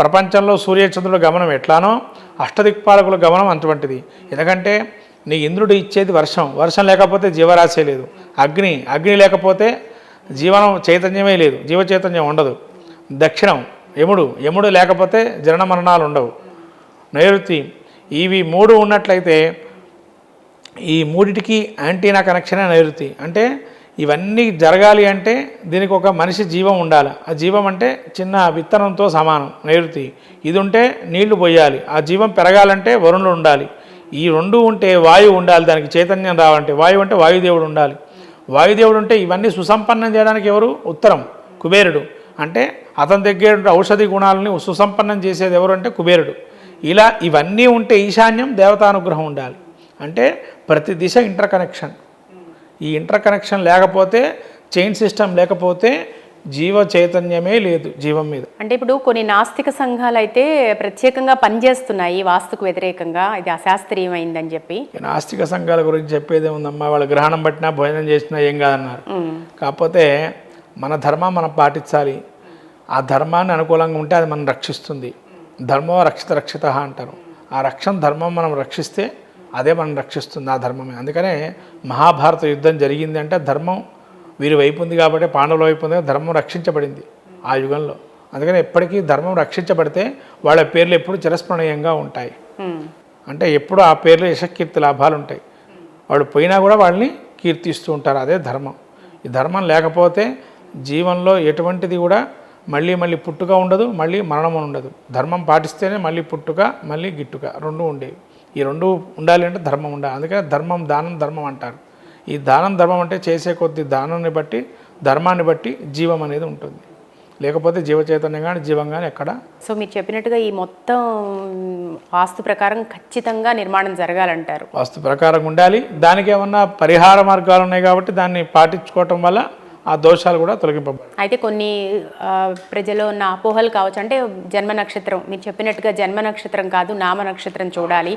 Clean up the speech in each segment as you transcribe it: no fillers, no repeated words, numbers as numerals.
ప్రపంచంలో సూర్యచంద్రుల గమనం ఎట్లానో అష్టదిక్పాలకుల గమనం అటువంటిది. ఎందుకంటే నీ ఇంద్రుడు ఇచ్చేది వర్షం, వర్షం లేకపోతే జీవరాశి లేదు. అగ్ని, అగ్ని లేకపోతే జీవనం చైతన్యమే లేదు, జీవ చైతన్యం ఉండదు. దక్షిణం యముడు, యముడు లేకపోతే జనన మరణాలు ఉండవు. నైరుతి, ఇవి మూడు ఉన్నట్లయితే ఈ మూడిటికి యాంటీనా కనెక్షనే నైరుతి. అంటే ఇవన్నీ జరగాలి అంటే దీనికి ఒక మనిషి జీవం ఉండాలి. ఆ జీవం అంటే చిన్న విత్తనంతో సమానం నైరుతి. ఇది ఉంటే నీళ్లు పోయాలి. ఆ జీవం పెరగాలంటే వరుణుడు ఉండాలి. ఈ రెండు ఉంటే వాయువు ఉండాలి. దానికి చైతన్యం రావాలంటే వాయువు అంటే వాయుదేవుడు ఉండాలి. వాయుదేవుడు ఉంటే ఇవన్నీ సుసంపన్నం చేయడానికి ఎవరు? ఉత్తరం, కుబేరుడు. అంటే అతని దగ్గర ఔషధి గుణాలని సుసంపన్నం చేసేది ఎవరు అంటే కుబేరుడు. ఇలా ఇవన్నీ ఉంటే ఈశాన్యం దేవతానుగ్రహం ఉండాలి. అంటే ప్రతి దిశ ఇంటర్ కనెక్షన్. ఈ ఇంటర్ కనెక్షన్ లేకపోతే, చైన్ సిస్టమ్ లేకపోతే జీవ చైతన్యమే లేదు జీవం మీద. అంటే ఇప్పుడు కొన్ని నాస్తిక సంఘాలు అయితే ప్రత్యేకంగా పనిచేస్తున్నాయి వాస్తుకు వ్యతిరేకంగా, ఇది అశాస్త్రీయమైందని చెప్పి. నాస్తిక సంఘాల గురించి చెప్పేదే ఉందమ్మా, వాళ్ళ గ్రహణం పట్టినా భోజనం చేసినా ఏం కాదన్నారు. కాకపోతే మన ధర్మం మనం పాటించాలి. ఆ ధర్మాన్ని అనుకూలంగా ఉంటే అది మనం రక్షిస్తుంది. ధర్మం రక్షిత అంటారు. ఆ రక్షణ ధర్మం మనం రక్షిస్తే అదే మనం రక్షిస్తుంది, ఆ ధర్మమే. అందుకనే మహాభారత యుద్ధం జరిగింది అంటే ధర్మం వీరి వైపు ఉంది కాబట్టి, పాండవుల వైపు ఉంది, ధర్మం రక్షించబడింది ఆ యుగంలో. అందుకని ఎప్పటికీ ధర్మం రక్షించబడితే వాళ్ళ పేర్లు ఎప్పుడు చిరస్మరణీయంగా ఉంటాయి. అంటే ఎప్పుడు ఆ పేర్లు యశకీర్తి లాభాలు ఉంటాయి. వాళ్ళు పోయినా కూడా వాళ్ళని కీర్తిస్తూ ఉంటారు. అదే ధర్మం. ఈ ధర్మం లేకపోతే జీవనంలో ఎటువంటిది కూడా మళ్ళీ పుట్టుక ఉండదు, మళ్ళీ మరణం ఉండదు. ధర్మం పాటిస్తేనే మళ్ళీ పుట్టుక, మళ్ళీ గిట్టుక రెండు ఉండేవి. ఈ రెండు ఉండాలి అంటే ధర్మం ఉండాలి. అందుకని ధర్మం, దానం, ధర్మం అంటారు. ఈ దానం ధర్మం అంటే చేసే కొద్ది దానాన్ని బట్టి, ధర్మాన్ని బట్టి జీవం అనేది ఉంటుంది. లేకపోతే జీవ చైతన్యం కానీ జీవం కానీ ఎక్కడ. సో మీరు చెప్పినట్టుగా ఈ మొత్తం వాస్తు ప్రకారం ఖచ్చితంగా నిర్మాణం జరగాలంటారు. వాస్తు ప్రకారం ఉండాలి. దానికి ఏమన్నా పరిహార మార్గాలు ఉన్నాయి కాబట్టి దాన్ని పాటించుకోవటం వల్ల ఆ దోషాలు కూడా తొలగింపబడతాయి. అయితే కొన్ని ప్రజలు ఉన్న అపోహలు కావచ్చు. అంటే జన్మ నక్షత్రం, మీరు చెప్పినట్టుగా జన్మ నక్షత్రం కాదు, నామ నక్షత్రం చూడాలి,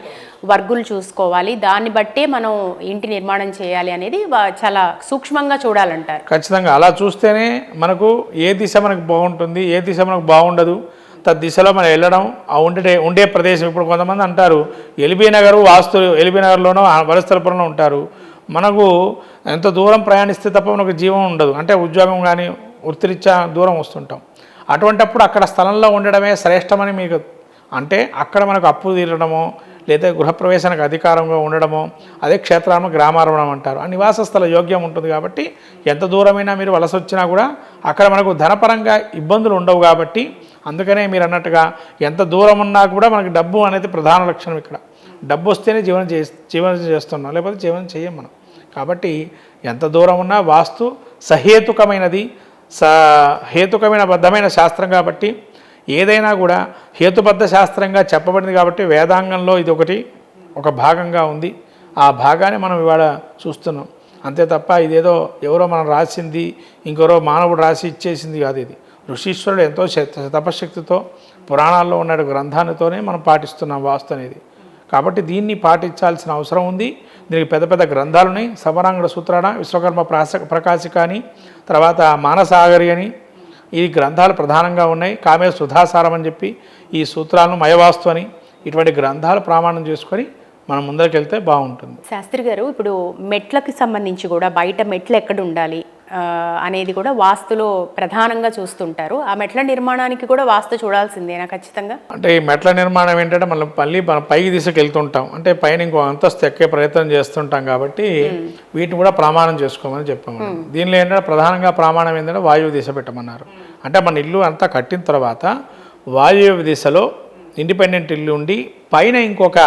వర్గులు చూసుకోవాలి, దాన్ని బట్టే మనం ఇంటి నిర్మాణం చేయాలి అనేది చాలా సూక్ష్మంగా చూడాలంటారు. ఖచ్చితంగా అలా చూస్తేనే మనకు ఏ దిశ మనకు బాగుంటుంది, ఏ దిశ మనకు బాగుండదు, దిశలో మనం వెళ్ళడం, ఆ ఉండే ప్రదేశం. ఇప్పుడు కొంతమంది అంటారు ఎల్బీ నగర్ వాస్తు, ఎల్బీ నగర్లోనో వనస్థలపురంలో ఉంటారు. మనకు ఎంత దూరం ప్రయాణిస్తే తప్ప మనకు జీవం ఉండదు. అంటే ఉద్యోగం కానీ వృత్తిరీత్యా దూరం వస్తుంటాం. అటువంటప్పుడు అక్కడ స్థలంలో ఉండడమే శ్రేష్టమని మీకు అంటే అక్కడ మనకు అప్పు తీరడమో లేదా గృహప్రవేశానికి అధికారంగా ఉండడమో అదే క్షేత్రాలను గ్రామారమణం అంటారు. ఆ నివాస స్థల యోగ్యం ఉంటుంది కాబట్టి ఎంత దూరమైనా మీరు వలస వచ్చినా కూడా అక్కడ మనకు ధనపరంగా ఇబ్బందులు ఉండవు. కాబట్టి అందుకనే మీరు అన్నట్టుగా ఎంత దూరం ఉన్నా కూడా మనకి డబ్బు అనేది ప్రధాన లక్షణం. ఇక్కడ డబ్బు వస్తేనే జీవనం చేస్తున్నాం, లేకపోతే జీవనం చేయం మనం. కాబట్టి ఎంత దూరం ఉన్నా వాస్తు సహేతుకమైనది, హేతుకమైన బద్ధమైన శాస్త్రం. కాబట్టి ఏదైనా కూడా హేతుబద్ధ శాస్త్రంగా చెప్పబడింది. కాబట్టి వేదాంగంలో ఇది ఒక భాగంగా ఉంది. ఆ భాగాన్ని మనం ఇవాళ చూస్తున్నాం. అంతే తప్ప ఇదేదో ఎవరో మనం రాసింది, ఇంకెవరో మానవుడు రాసి ఇచ్చేసింది కాదు. ఇది ఋషీశ్వరుడు ఎంతో తపశక్తితో పురాణాల్లో ఉన్న గ్రంథాలతోనే మనం పాటిస్తున్నాం వాస్తు అనేది. కాబట్టి దీన్ని పాటించాల్సిన అవసరం ఉంది. దీనికి పెద్ద పెద్ద గ్రంథాలు ఉన్నాయి. సమరాంగణ సూత్రాణ, విశ్వకర్మ ప్రకాశిక అని, తర్వాత మానసాగరి అని ఈ గ్రంథాలు ప్రధానంగా ఉన్నాయి. కామే సుధాసారం అని చెప్పి ఈ సూత్రాలను మయవాస్తు అని ఇటువంటి గ్రంథాలు ప్రమాణం చేసుకొని మనం ముందరికి వెళ్తే బాగుంటుంది. శాస్త్రి గారు, ఇప్పుడు మెట్లకి సంబంధించి కూడా బయట మెట్లు ఎక్కడ ఉండాలి అనేది కూడా వాస్తులో ప్రధానంగా చూస్తుంటారు. ఆ మెట్ల నిర్మాణానికి కూడా వాస్తు చూడాల్సిందేనా ఖచ్చితంగా? అంటే ఈ మెట్ల నిర్మాణం ఏంటంటే మనం పైకి దిశకు వెళ్తుంటాం, అంటే పైన ఇంకో అంతస్తు ఎక్కే ప్రయత్నం చేస్తుంటాం. కాబట్టి వీటిని కూడా ప్రమాణం చేసుకోమని చెప్పాము. దీనిలో ఏంటంటే ప్రధానంగా ప్రమాణం ఏంటంటే వాయువు దిశ పెట్టమన్నారు. అంటే మన ఇల్లు అంతా కట్టిన తర్వాత వాయువ్య దిశలో ఇండిపెండెంట్ ఇల్లు ఉండి పైన ఇంకొక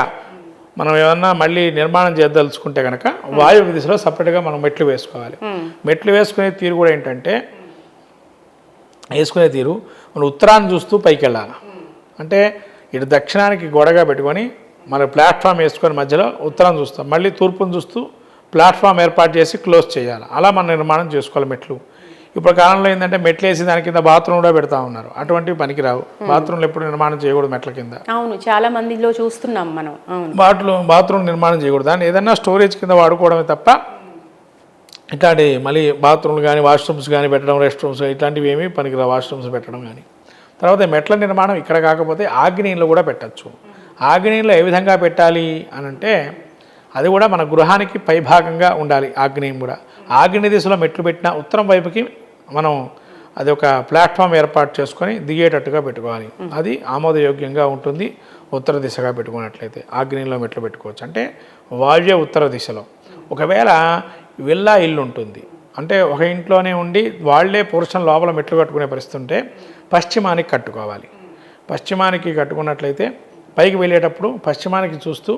మనం ఏమన్నా మళ్ళీ నిర్మాణం చేయదలుచుకుంటే కనుక వాయువ్య దిశలో సపరేట్గా మనం మెట్లు వేసుకోవాలి. మెట్లు వేసుకునే తీరు కూడా ఏంటంటే మనం ఉత్తరాన్ని చూస్తూ పైకి వెళ్ళాలి. అంటే ఇటు దక్షిణానికి గోడగా పెట్టుకొని మన ప్లాట్ఫామ్ వేసుకొని మధ్యలో ఉత్తరం చూస్తాం, మళ్ళీ తూర్పును చూస్తూ ప్లాట్ఫామ్ ఏర్పాటు చేసి క్లోజ్ చేయాలి. అలా మనం నిర్మాణం చేసుకోవాలి మెట్లు. ఇప్పుడు కాలంలో ఏంటంటే మెట్లు వేసి దాని కింద బాత్రూమ్ కూడా పెడతా ఉన్నారు. అటువంటివి పనికిరావు. బాత్రూమ్లు ఎప్పుడు నిర్మాణం చేయకూడదు మెట్ల కింద. అవును, చాలా మందిలో చూస్తున్నాం మనం. బాత్రూమ్ నిర్మాణం చేయకూడదు. దాన్ని ఏదన్నా స్టోరేజ్ కింద వాడుకోవడమే తప్ప ఇట్లాంటి మళ్ళీ బాత్రూమ్లు కానీ వాష్రూమ్స్ కానీ పెట్టడం, రెస్ట్ రూమ్స్ ఇట్లాంటివి ఏమీ పనికిరావు. వాష్రూమ్స్ పెట్టడం కానీ తర్వాత మెట్ల నిర్మాణం ఇక్కడ కాకపోతే ఆగ్నేయంలో కూడా పెట్టచ్చు. ఆగ్నేయంలో ఏ విధంగా పెట్టాలి అని అంటే అది కూడా మన గృహానికి పైభాగంగా ఉండాలి. ఆగ్నేయం కూడా ఆగ్నేయ దిశలో మెట్లు పెట్టిన ఉత్తరం వైపుకి మనం అది ఒక ప్లాట్ఫామ్ ఏర్పాటు చేసుకొని దిగేటట్టుగా పెట్టుకోవాలి. అది ఆమోదయోగ్యంగా ఉంటుంది. ఉత్తర దిశగా పెట్టుకున్నట్లయితే ఆగ్నేయంలో మెట్లు పెట్టుకోవచ్చు. అంటే వాయువ్య ఉత్తర దిశలో. ఒకవేళ విల్లా ఇల్లు ఉంటుంది అంటే ఒక ఇంట్లోనే ఉండి వాళ్ళే పురుషుల లోపల మెట్లు కట్టుకునే పరిస్థితి ఉంటే పశ్చిమానికి కట్టుకోవాలి. పశ్చిమానికి కట్టుకున్నట్లయితే పైకి వెళ్ళేటప్పుడు పశ్చిమానికి చూస్తూ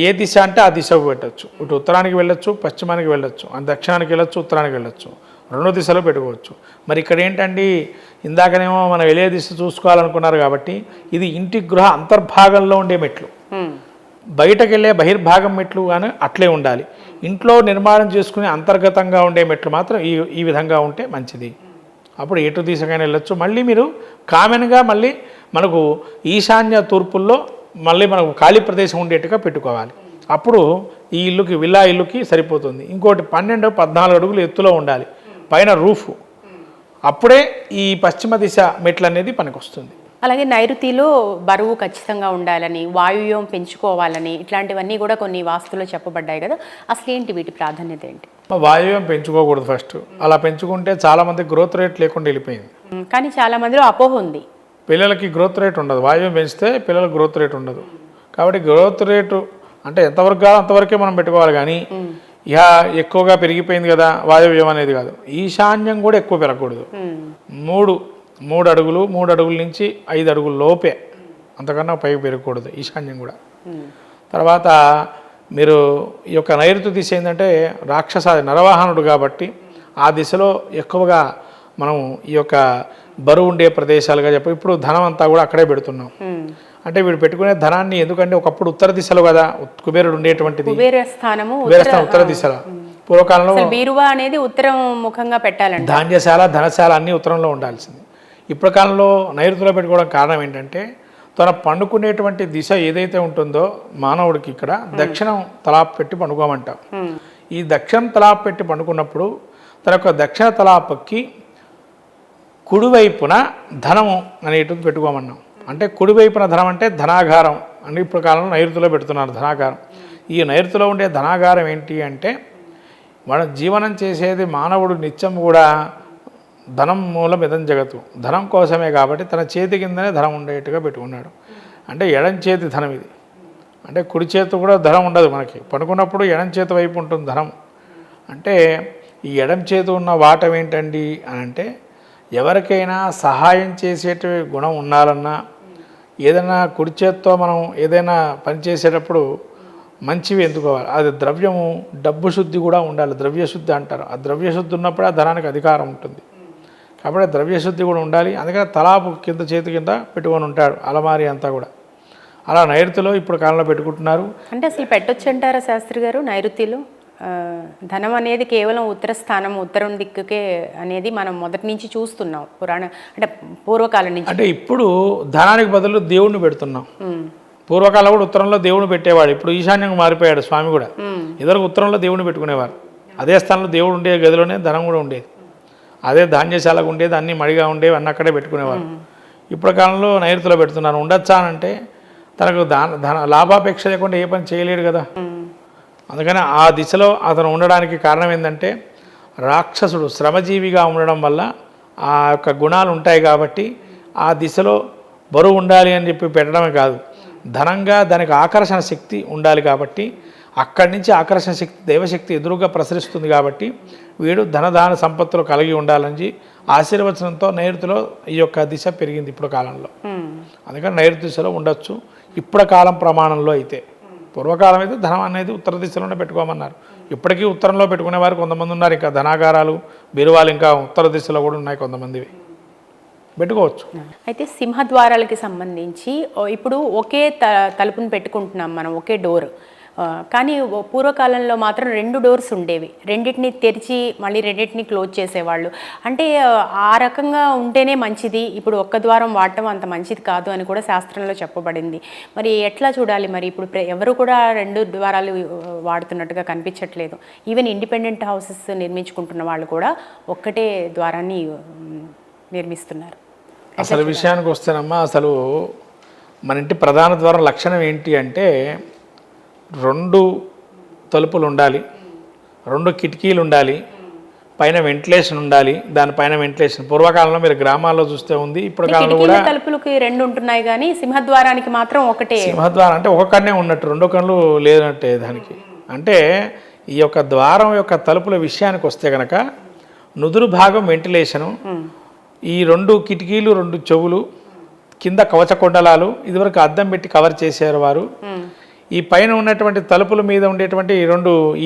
ఏ దిశ అంటే ఆ దిశకు పెట్టచ్చు. ఇటు ఉత్తరానికి వెళ్ళొచ్చు, పశ్చిమానికి వెళ్ళొచ్చు, దక్షిణానికి వెళ్ళొచ్చు, ఉత్తరానికి వెళ్ళొచ్చు, 2 దిశలో పెట్టుకోవచ్చు. మరి ఇక్కడ ఏంటండి ఇందాకనేమో మనం వెళ్ళే దిశ చూసుకోవాలనుకున్నారు కాబట్టి ఇది ఇంటి గృహ అంతర్భాగంలో ఉండే మెట్లు. బయటకు వెళ్ళే బహిర్భాగం మెట్లు కానీ అట్లే ఉండాలి. ఇంట్లో నిర్మాణం చేసుకునే అంతర్గతంగా ఉండే మెట్లు మాత్రం ఈ విధంగా ఉంటే మంచిది. అప్పుడు ఎటు దిశకైనా వెళ్ళొచ్చు. మళ్ళీ మీరు కామన్గా మళ్ళీ మనకు ఈశాన్య తూర్పుల్లో మళ్ళీ మనకు ఖాళీ ప్రదేశం ఉండేట్టుగా పెట్టుకోవాలి. అప్పుడు ఈ ఇల్లుకి విల్లా ఇల్లుకి సరిపోతుంది. ఇంకోటి 12-14 అడుగులు ఎత్తులో ఉండాలి పైన రూఫ్. అప్పుడే ఈ పశ్చిమ దిశ మెట్లు అనేది పనికొస్తుంది. అలాగే నైరుతిలో బరువు ఖచ్చితంగా ఉండాలని, వాయువ్యం పెంచుకోవాలని ఇట్లాంటివన్నీ కూడా కొన్ని వాస్తులో చెప్పబడ్డాయి కదా. అసలు ఏంటి వీటి ప్రాధాన్యత ఏంటి? వాయువ్యం పెంచుకోకూడదు ఫస్ట్. అలా పెంచుకుంటే చాలామంది గ్రోత్ రేట్ లేకుండా వెళ్ళిపోయింది. కానీ చాలా మందిలో అపోహ ఉంది, పిల్లలకి గ్రోత్ రేట్ ఉండదు. వాయువ్యం పెంచితే పిల్లలకు గ్రోత్ రేట్ ఉండదు. కాబట్టి గ్రోత్ రేటు అంటే ఎంతవరకు కాదు అంతవరకే మనం పెట్టుకోవాలి. కానీ ఇక ఎక్కువగా పెరిగిపోయింది కదా వాయువ్యం అనేది కాదు. ఈశాన్యం కూడా ఎక్కువ పెరగకూడదు. 3 అడుగులు 3 అడుగుల నుంచి 5 అడుగుల లోపే, అంతకన్నా పైకి పెరగకూడదు ఈశాన్యం కూడా. తర్వాత మీరు ఈ యొక్క నైరుతి దిశ ఏంటంటే రాక్షసాది నరవాహనుడు కాబట్టి ఆ దిశలో ఎక్కువగా మనం ఈ యొక్క బరువు ఉండే ప్రదేశాలుగా చెప్పి ఇప్పుడు ధనం అంతా కూడా అక్కడే పెడుతున్నాం. అంటే వీడు పెట్టుకునే ధనాన్ని ఎందుకంటే ఒకప్పుడు ఉత్తర దిశలో కదా కుబేరుడు ఉండేటువంటిది, ఉత్తర దిశలో. పూర్వకాలంలో బీరువా అనేది ఉత్తరం ముఖంగా పెట్టాలండి. ధాన్యశాల ధనశాల అన్నీ ఉత్తరంలో ఉండాల్సింది. ఇప్పుడు కాలంలో నైరుతిలో పెట్టుకోవడం కారణం ఏంటంటే తన పండుకునేటువంటి దిశ ఏదైతే ఉంటుందో మానవుడికి ఇక్కడ దక్షిణం తలాపు పెట్టి పండుకోమంటాం. ఈ దక్షిణం తలాపు పెట్టి పండుకున్నప్పుడు తన యొక్క దక్షిణ తలాపుకి కుడివైపున ధనము అనేటిది పెట్టుకోమన్నాం. అంటే కుడివైపున ధనం అంటే ధనాగారం అని ఇప్పుడు కాలంలో నైరుతిలో పెడుతున్నారు ధనాగారం. ఈ నైరుతిలో ఉండే ధనాగారం ఏంటి అంటే మన జీవనం చేసేది మానవుడు నిత్యం కూడా ధనం మూలం ఇదం జగత్తు, ధనం కోసమే కాబట్టి తన చేతి కిందనే ధనం ఉండేట్టుగా పెట్టుకున్నాడు. అంటే ఎడం చేతి ధనం ఇది. అంటే కుడి చేతి కూడా ధనం ఉండదు మనకి. పడుకున్నప్పుడు ఎడం చేతి వైపు ఉంటుంది ధనం. అంటే ఈ ఎడం చేతి ఉన్న వాటం ఏంటండి అని అంటే ఎవరికైనా సహాయం చేసేట గుణం ఉండాలన్నా ఏదైనా కుడి చేతితో మనం ఏదైనా పని చేసేటప్పుడు మంచివి ఎందుకోవాలి. అది ద్రవ్యము డబ్బు శుద్ధి కూడా ఉండాలి, ద్రవ్యశుద్ధి అంటారు. ఆ ద్రవ్యశుద్ధి ఉన్నప్పుడే ఆ ధనానికి అధికారం ఉంటుంది. కాబట్టి ద్రవ్యశుద్ధి కూడా ఉండాలి. అందుకని తలాపు కింద చేతి కింద పెట్టుకొని ఉంటాడు అలమారి అంతా కూడా. అలా నైరుతిలో ఇప్పుడు కాలంలో పెట్టుకుంటున్నారు. అంటే అసలు పెట్టొచ్చు అంటారా శాస్త్రి గారు? నైరుతిలో ధనం అనేది కేవలం ఉత్తర స్థానం ఉత్తరం దిక్కుకే అనేది మనం మొదటి నుంచి చూస్తున్నాం పురాణ అంటే పూర్వకాలం నుంచి. అంటే ఇప్పుడు ధనానికి బదులు దేవుణ్ణి పెడుతున్నాం. పూర్వకాలం కూడా ఉత్తరంలో దేవుని పెట్టేవాడు. ఇప్పుడు ఈశాన్యంగా మారిపోయాడు స్వామి కూడా. ఇదివరకు ఉత్తరంలో దేవుని పెట్టుకునేవారు. అదే స్థానంలో దేవుడు ఉండే గదిలోనే ధనం కూడా ఉండేది. అదే ధాన్యశాలకు ఉండేది, అన్నీ మడిగా ఉండేవి, అన్నీ అక్కడే పెట్టుకునేవారు. ఇప్పుడు కాలంలో నైరుతిలో పెడుతున్నారు. ఉండొచ్చా అంటే తనకు ధన లాభాపేక్ష లేకుండా ఏ పని చేయలేడు కదా. అందుకని ఆ దిశలో అతను ఉండడానికి కారణం ఏంటంటే రాక్షసుడు శ్రమజీవిగా ఉండడం వల్ల ఆ యొక్క గుణాలు ఉంటాయి కాబట్టి ఆ దిశలో బరువు ఉండాలి అని చెప్పి పెట్టడమే కాదు, ధనంగా దానికి ఆకర్షణ శక్తి ఉండాలి కాబట్టి అక్కడి నుంచి ఆకర్షణ శక్తి దైవశక్తి ఎదురుగా ప్రసరిస్తుంది కాబట్టి వీడు ధనదాన సంపత్తులు కలిగి ఉండాలని ఆశీర్వచనంతో నైరుతిలో ఈ యొక్క దిశ పెరిగింది ఇప్పుడు కాలంలో. అందుకని నైరుతి దిశలో ఉండొచ్చు ఇప్పుడు కాలం ప్రమాణంలో. అయితే పూర్వకాలం అయితే ధనం అనేది ఉత్తర దిశలోనే పెట్టుకోమన్నారు. ఇప్పటికీ ఉత్తరంలో పెట్టుకునేవారు కొంతమంది ఉన్నారు. ఇంకా ధనాగారాలు బీరువాలు ఇంకా ఉత్తర దిశలో కూడా ఉన్నాయి కొంతమందివి, పెట్టుకోవచ్చు. అయితే సింహద్వారాలకి సంబంధించి ఇప్పుడు ఒకే తలుపుని పెట్టుకుంటున్నాం మనం, ఒకే డోర్. కానీ పూర్వకాలంలో మాత్రం 2 డోర్స్ ఉండేవి. రెండింటిని తెరిచి మళ్ళీ రెండింటిని క్లోజ్ చేసేవాళ్ళు. అంటే ఆ రకంగా ఉంటేనే మంచిది, ఇప్పుడు ఒక్క ద్వారం వాడటం అంత మంచిది కాదు అని కూడా శాస్త్రంలో చెప్పబడింది. మరి ఎట్లా చూడాలి? మరి ఇప్పుడు ఎవరు కూడా 2 ద్వారాలు వాడుతున్నట్టుగా కనిపించట్లేదు. ఈవెన్ ఇండిపెండెంట్ హౌసెస్ నిర్మించుకుంటున్న వాళ్ళు కూడా ఒక్కటే ద్వారాన్ని నిర్మిస్తున్నారు. అసలు విషయానికి వస్తేనమ్మా, అసలు మన ఇంటి ప్రధాన ద్వారం లక్షణం ఏంటి అంటే 2 తలుపులు ఉండాలి, 2 కిటికీలు ఉండాలి, పైన వెంటిలేషన్ ఉండాలి. దానిపైన వెంటిలేషన్ పూర్వకాలంలో మీరు గ్రామాల్లో చూస్తే ఉంది, ఇప్పుడు కాలంలో కూడా తలుపులకి 2 ఉంటున్నాయి కానీ సింహద్వారానికి మాత్రం ఒకటే. సింహద్వారం అంటే ఒక కన్నే ఉన్నట్టు, 2 కన్నులు లేనట్టే దానికి. అంటే ఈ యొక్క ద్వారం యొక్క తలుపుల విషయానికి వస్తే కనుక నుదురు భాగం వెంటిలేషను, ఈ 2 కిటికీలు, 2 చెవులు, కింద కవచ కొండలాలు, ఇదివరకు అద్దం పెట్టి కవర్ చేశారు వారు. ఈ పైన ఉన్నటువంటి తలుపుల మీద ఉండేటువంటి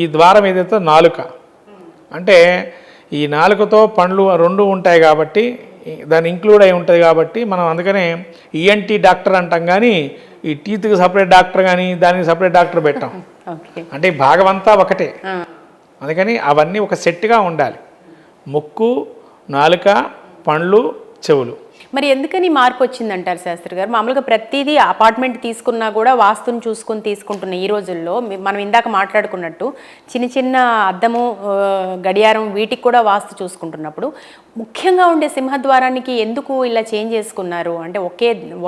ఈ ద్వారం ఏదైతే నాలుక, అంటే ఈ నాలుకతో పండ్లు 2 ఉంటాయి కాబట్టి దాన్ని ఇంక్లూడ్ అయి ఉంటుంది కాబట్టి మనం అందుకనే ఈఎన్టీ డాక్టర్ అంటాం, కానీ ఈ టీత్కి సపరేట్ డాక్టర్ కానీ దానికి సపరేట్ డాక్టర్ పెట్టాం. అంటే ఈ భాగం అంతా ఒకటే, అందుకని అవన్నీ ఒక సెట్గా ఉండాలి. ముక్కు, నాలుక, పండ్లు, చెవులు. మరి ఎందుకని మార్పు వచ్చిందంటారు శాస్త్రి గారు? మామూలుగా ప్రతిదీ అపార్ట్మెంట్ తీసుకున్నా కూడా వాస్తుని చూసుకొని తీసుకుంటున్న ఈ రోజుల్లో మనం ఇందాక మాట్లాడుకున్నట్టు చిన్న చిన్న అద్దము, గడియారం వీటికి కూడా వాస్తు చూసుకుంటున్నప్పుడు ముఖ్యంగా ఉండే సింహద్వారానికి ఎందుకు ఇలా చేంజ్ చేసుకున్నారు? అంటే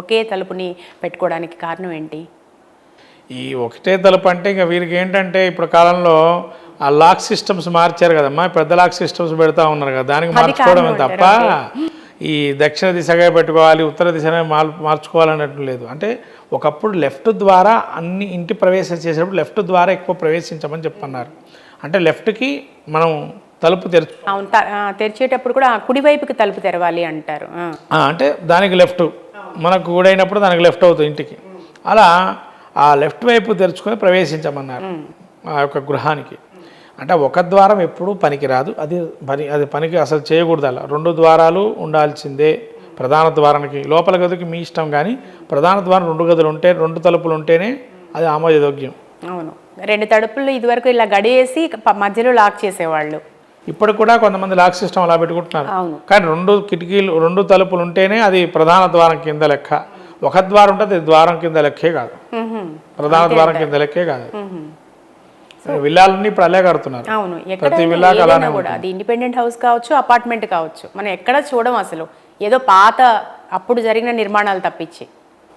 ఒకే తలుపుని పెట్టుకోవడానికి కారణం ఏంటి? ఈ ఒకటే తలుపు అంటే ఇంకా వీరికి ఏంటంటే ఇప్పుడు కాలంలో ఆ లాక్ సిస్టమ్స్ మార్చారు కదమ్మా, పెద్ద లాక్ సిస్టమ్స్ పెడతా ఉన్నారు కదా, దానికి మార్చుకోవడమే తప్ప ఈ దక్షిణ దిశగా పెట్టుకోవాలి, ఉత్తర దిశగా మార్చుకోవాలన్నట్టు లేదు. అంటే ఒకప్పుడు లెఫ్ట్ ద్వారా అన్ని ఇంటి ప్రవేశం చేసేటప్పుడు లెఫ్ట్ ద్వారా ఎక్కువ ప్రవేశించమని చెప్పన్నారు. అంటే లెఫ్ట్కి మనం తలుపు తెరిచేటప్పుడు కూడా కుడివైపుకి తలుపు తెరవాలి అంటారు. అంటే దానికి లెఫ్ట్, మనకు కూడైనప్పుడు దానికి లెఫ్ట్ అవుతుంది ఇంటికి. అలా ఆ లెఫ్ట్ వైపు తెరుచుకొని ప్రవేశించమన్నారు ఆ యొక్క గృహానికి. అంటే ఒక ద్వారం ఎప్పుడూ పనికిరాదు, అది పనికి అసలు చేయకూడదు. అలా 2 ద్వారాలు ఉండాల్సిందే ప్రధాన ద్వారానికి. లోపల గదికి మీ ఇష్టం, కానీ ప్రధాన ద్వారం 2 గదులు ఉంటే 2 తలుపులు ఉంటేనే అది ఆమోదయోగ్యం. అవును, 2 తలుపులు ఇదివరకు ఇలా గడియేసి మధ్యలో లాక్ చేసేవాళ్ళు. ఇప్పుడు కూడా కొంతమంది లాక్ సిస్టమ్ అలా పెట్టుకుంటున్నారు. కానీ 2 కిటికీలు 2 తలుపులు ఉంటేనే అది ప్రధాన ద్వారం కింద లెక్క. ఒక ద్వారం ఉంటుంది, అది ద్వారం కింద లెక్కే కాదు, ప్రధాన ద్వారం కింద లెక్కే కాదు. విల్లాలన్నీ ఇప్పుడు అలే కడుతున్నారు. అవును, ప్రతి విల్లాకి అలానే కూడా, అది ఇండిపెండెంట్ హౌస్ కావచ్చు, అపార్ట్మెంట్ కావచ్చు, మనం ఎక్కడ చూడం అసలు, ఏదో పాత అప్పుడు జరిగిన నిర్మాణాలు తప్పించి.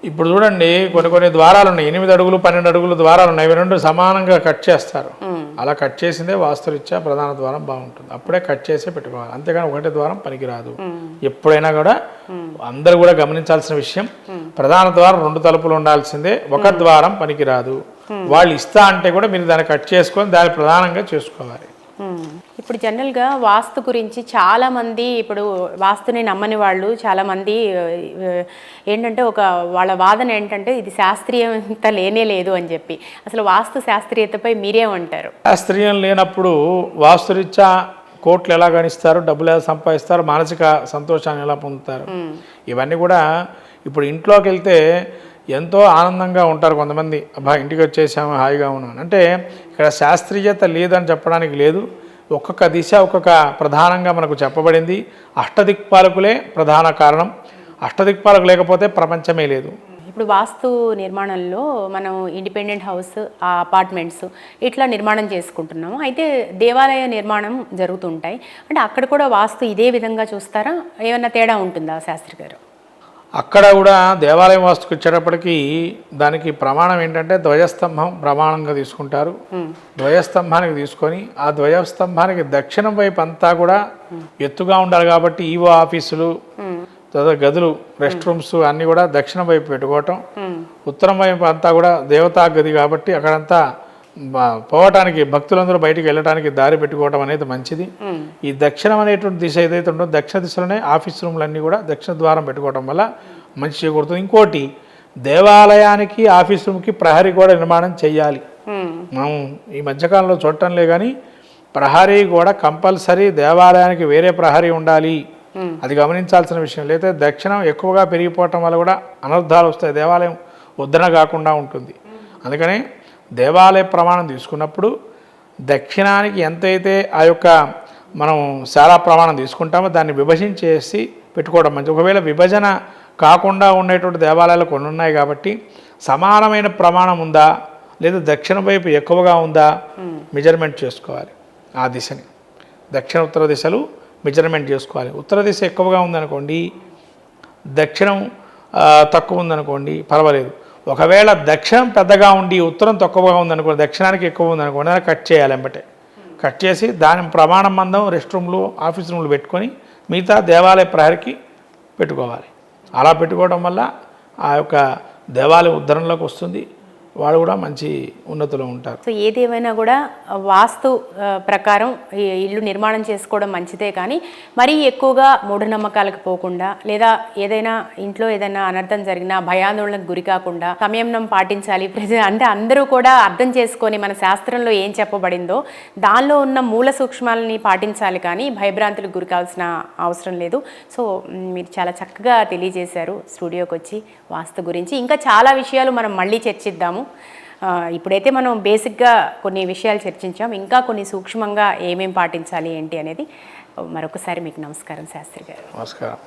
ఇప్పుడు చూడండి కొన్ని ద్వారాలు ఉన్నాయి, 8 అడుగులు 12 అడుగులు ద్వారాలు ఉన్నాయి, ఇవి 2 సమానంగా కట్ చేస్తారు. అలా కట్ చేసిందే వాస్తురీత్యా ప్రధాన ద్వారం బాగుంటుంది, అప్పుడే కట్ చేసే పెట్టుకోవాలి. అంతేగాని ఒకటే ద్వారం పనికిరాదు. ఎప్పుడైనా కూడా అందరూ కూడా గమనించాల్సిన విషయం, ప్రధాన ద్వారం 2 తలుపులు ఉండాల్సిందే, ఒక ద్వారం పనికిరాదు. వాళ్ళు ఇస్తా అంటే కూడా మీరు దాన్ని కట్ చేసుకొని దాన్ని ప్రధానంగా చేసుకోవాలి. ఇప్పుడు జనరల్గా వాస్తు గురించి చాలామంది, ఇప్పుడు వాస్తుని నమ్మని వాళ్ళు చాలామంది ఏంటంటే వాళ్ళ వాదన ఏంటంటే ఇది శాస్త్రీయత లేనే లేదు అని చెప్పి. అసలు వాస్తు శాస్త్రీయతపై మీరేమంటారు? శాస్త్రీయం లేనప్పుడు వాస్తురీత్యా కోట్లు ఎలా గణిస్తారు, డబ్బులు ఎలా సంపాదిస్తారు, మానసిక సంతోషాన్ని ఎలా పొందుతారు? ఇవన్నీ కూడా ఇప్పుడు ఇంట్లోకి వెళ్తే ఎంతో ఆనందంగా ఉంటారు కొంతమంది, అబ్బా ఇంటికి వచ్చేసాము హాయిగా ఉన్నాను అంటే. ఇక్కడ శాస్త్రీయత లేదని చెప్పడానికి లేదు. ఒక్కొక్క దిశ ఒక్కొక్క ప్రధానంగా మనకు చెప్పబడింది. అష్టదిక్పాలకులే ప్రధాన కారణం. అష్టదిక్పాలకు లేకపోతే ప్రపంచమే లేదు. ఇప్పుడు వాస్తు నిర్మాణంలో మనం ఇండిపెండెంట్ హౌస్, అపార్ట్మెంట్స్ ఇట్లా నిర్మాణం చేసుకుంటున్నాము. అయితే దేవాలయ నిర్మాణం జరుగుతుంటాయి, అంటే అక్కడ కూడా వాస్తు ఇదే విధంగా చూస్తారా? ఏమన్నా తేడా ఉంటుందా శాస్త్రి గారు? అక్కడ కూడా దేవాలయం వాస్తుకు వచ్చేటప్పటికి దానికి ప్రమాణం ఏంటంటే ధ్వజస్తంభం ప్రమాణంగా తీసుకుంటారు. ధ్వజస్తంభానికి తీసుకొని ఆ ధ్వజస్తంభానికి దక్షిణం వైపు అంతా కూడా ఎత్తుగా ఉండాలి కాబట్టి ఈవో ఆఫీసులు, గదులు, రెస్ట్ రూమ్స్ అన్నీ కూడా దక్షిణం వైపు పెట్టుకోవటం. ఉత్తరం వైపు అంతా కూడా దేవతా గది కాబట్టి అక్కడంతా పోవటానికి భక్తులందరూ బయటికి వెళ్ళడానికి దారి పెట్టుకోవడం అనేది మంచిది. ఈ దక్షిణం అనేటువంటి దిశ ఏదైతే ఉంటుందో దక్షిణ దిశలోనే ఆఫీస్ రూమ్లన్నీ కూడా దక్షిణ ద్వారం పెట్టుకోవడం వల్ల మంచి చేయకూడదు. ఇంకోటి, దేవాలయానికి ఆఫీస్ రూమ్కి ప్రహరీ కూడా నిర్మాణం చేయాలి. మనం ఈ మధ్యకాలంలో చూడటంలే కానీ ప్రహరీ కూడా కంపల్సరీ, దేవాలయానికి వేరే ప్రహరీ ఉండాలి. అది గమనించాల్సిన విషయం. లేకపోతే దక్షిణం ఎక్కువగా పెరిగిపోవటం వల్ల కూడా అనర్థాలు వస్తాయి, దేవాలయం ఉద్ధరణ కాకుండా ఉంటుంది. అందుకనే దేవాలయ ప్రమాణం తీసుకున్నప్పుడు దక్షిణానికి ఎంతైతే ఆ యొక్క మనం శాలా ప్రమాణం తీసుకుంటామో దాన్ని విభజించేసి పెట్టుకోవడం మంచిది. ఒకవేళ విభజన కాకుండా ఉండేటువంటి దేవాలయాలు కొన్ని ఉన్నాయి కాబట్టి సమానమైన ప్రమాణం ఉందా లేదా దక్షిణ వైపు ఎక్కువగా ఉందా మెజర్మెంట్ చేసుకోవాలి. ఆ దిశని దక్షిణ ఉత్తర దిశలు మెజర్మెంట్ చేసుకోవాలి. ఉత్తర దిశ ఎక్కువగా ఉందనుకోండి దక్షిణం తక్కువ ఉందనుకోండి పర్వాలేదు. ఒకవేళ దక్షిణం పెద్దగా ఉండి ఉత్తరం తక్కువగా ఉందనుకోండి, దక్షిణానికి ఎక్కువ ఉందనుకోండి, దాన్ని కట్ చేయాలి వెంబటే. కట్ చేసి దాని ప్రమాణం మందం రెస్ట్ రూమ్లు ఆఫీస్ రూమ్లు పెట్టుకొని మిగతా దేవాలయ ప్రహరికి పెట్టుకోవాలి. అలా పెట్టుకోవడం వల్ల ఆ యొక్క దేవాలయం ఉద్ధరణలోకి వస్తుంది, వాళ్ళు కూడా మంచి ఉన్నతిలో ఉంటారు. సో ఏదేమైనా కూడా వాస్తు ప్రకారం ఈ ఇల్లు నిర్మాణం చేసుకోవడం మంచిదే, కానీ మరీ ఎక్కువగా మూఢనమ్మకాలకు పోకుండా, లేదా ఏదైనా ఇంట్లో ఏదైనా అనర్థం జరిగినా భయాందోళనకు గురి కాకుండా సంయమనం పాటించాలి. అంటే అందరూ కూడా అర్థం చేసుకొని మన శాస్త్రంలో ఏం చెప్పబడిందో దానిలో ఉన్న మూల సూక్ష్మాలని పాటించాలి, కానీ భయభ్రాంతులకు గురి కావాల్సిన అవసరం లేదు. సో మీరు చాలా చక్కగా తెలియజేశారు స్టూడియోకి వచ్చి వాస్తు గురించి. ఇంకా చాలా విషయాలు మనం మళ్ళీ చర్చిద్దాము. ఇప్పుడైతే మనం బేసిక్గా కొన్ని విషయాలు చర్చించాం, ఇంకా కొన్ని సూక్ష్మంగా ఏమేం పాటించాలి ఏంటి అనేది. మరొకసారి మీకు నమస్కారం శాస్త్రి గారు. నమస్కారం.